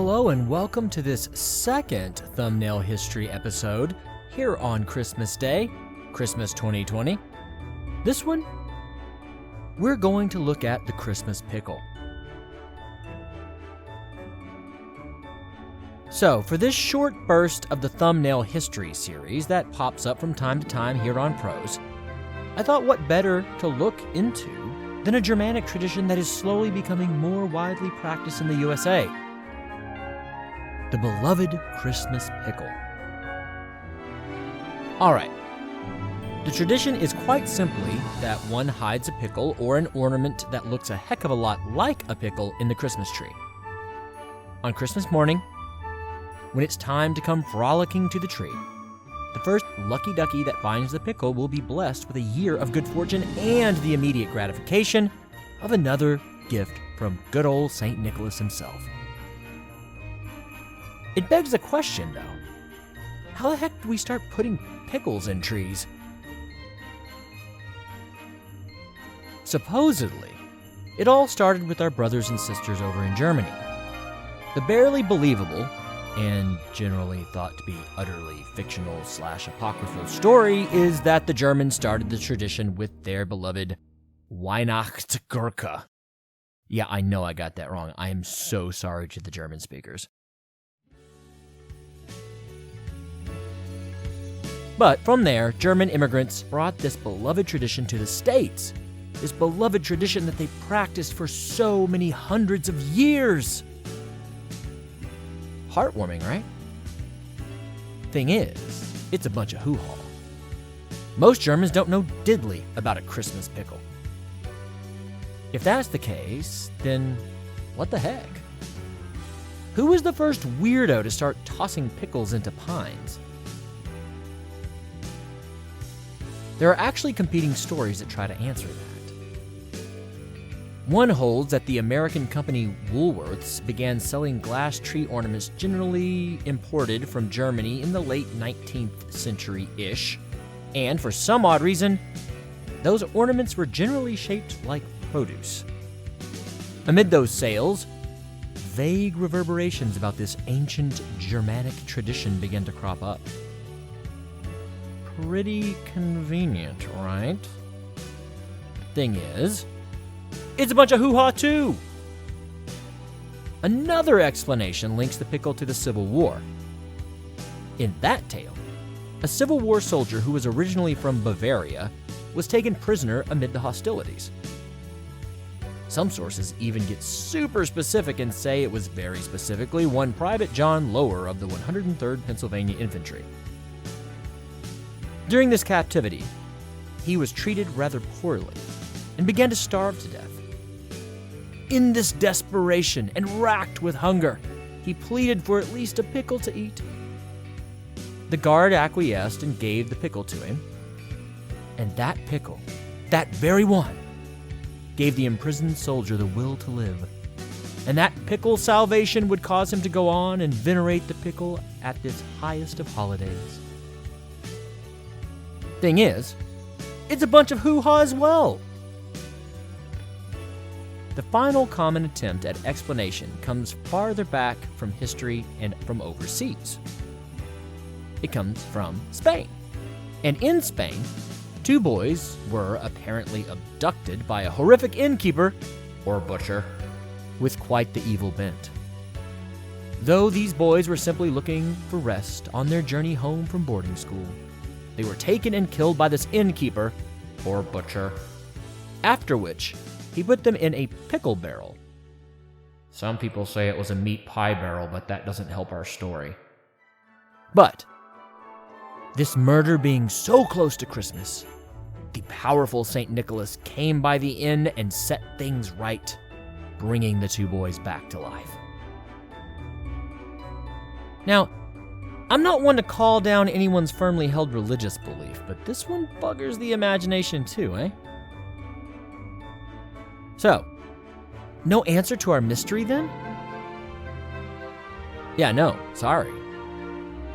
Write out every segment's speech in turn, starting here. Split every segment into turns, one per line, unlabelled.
Hello and welcome to this second thumbnail history episode here on Christmas Day, Christmas 2020. This one, we're going to look at the Christmas pickle. So, for this short burst of the thumbnail history series that pops up from time to time here on Prose, I thought what better to look into than a Germanic tradition that is slowly becoming more widely practiced in the USA. The beloved Christmas pickle. Alright, the tradition is quite simply that one hides a pickle or an ornament that looks a heck of a lot like a pickle in the Christmas tree. On Christmas morning, when it's time to come frolicking to the tree, the first lucky ducky that finds the pickle will be blessed with a year of good fortune and the immediate gratification of another gift from good old St. Nicholas himself. It begs the question, though, how the heck do we start putting pickles in trees? Supposedly, it all started with our brothers and sisters over in Germany. The barely believable, and generally thought to be utterly fictional/apocryphal story is that the Germans started the tradition with their beloved Weihnachtsgurke. Yeah, I know I got that wrong. I am so sorry to the German speakers. But from there, German immigrants brought this beloved tradition to the States. This beloved tradition that they practiced for so many hundreds of years. Heartwarming, right? Thing is, it's a bunch of hoo-ha. Most Germans don't know diddly about a Christmas pickle. If that's the case, then what the heck? Who was the first weirdo to start tossing pickles into pines? There are actually competing stories that try to answer that. One holds that the American company Woolworths began selling glass tree ornaments generally imported from Germany in the late 19th century-ish, and for some odd reason, those ornaments were generally shaped like produce. Amid those sales, vague reverberations about this ancient Germanic tradition began to crop up. Pretty convenient, right? Thing is, it's a bunch of hoo-ha too! Another explanation links the pickle to the Civil War. In that tale, a Civil War soldier who was originally from Bavaria was taken prisoner amid the hostilities. Some sources even get super specific and say it was very specifically one Private John Lower of the 103rd Pennsylvania Infantry. During this captivity, he was treated rather poorly and began to starve to death. In this desperation and racked with hunger, he pleaded for at least a pickle to eat. The guard acquiesced and gave the pickle to him. And that pickle, that very one, gave the imprisoned soldier the will to live. And that pickle's salvation would cause him to go on and venerate the pickle at this highest of holidays. Thing is, it's a bunch of hoo-ha as well. The final common attempt at explanation comes farther back from history and from overseas. It comes from Spain. And in Spain, two boys were apparently abducted by a horrific innkeeper, or butcher, with quite the evil bent. Though these boys were simply looking for rest on their journey home from boarding school, they were taken and killed by this innkeeper, or butcher, after which he put them in a pickle barrel. Some people say it was a meat pie barrel, but that doesn't help our story. But this murder being so close to Christmas, the powerful St. Nicholas came by the inn and set things right, bringing the two boys back to life. Now, I'm not one to call down anyone's firmly held religious belief, but this one buggers the imagination too, eh? So, no answer to our mystery then? Yeah, no, sorry.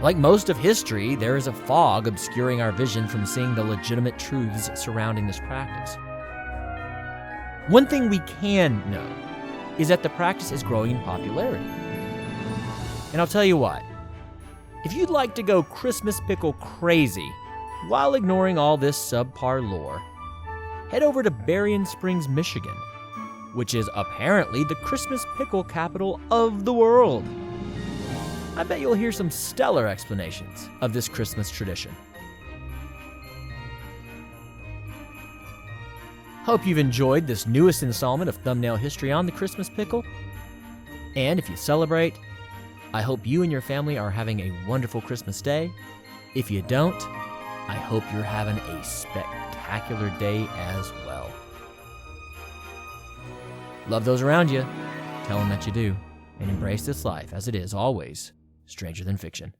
Like most of history, there is a fog obscuring our vision from seeing the legitimate truths surrounding this practice. One thing we can know is that the practice is growing in popularity. And I'll tell you what, if you'd like to go Christmas Pickle crazy while ignoring all this subpar lore, head over to Berrien Springs, Michigan, which is apparently the Christmas Pickle capital of the world. I bet you'll hear some stellar explanations of this Christmas tradition. Hope you've enjoyed this newest installment of Thumbnail History on the Christmas Pickle. And if you celebrate, I hope you and your family are having a wonderful Christmas day. If you don't, I hope you're having a spectacular day as well. Love those around you, tell them that you do, and embrace this life as it is always stranger than fiction.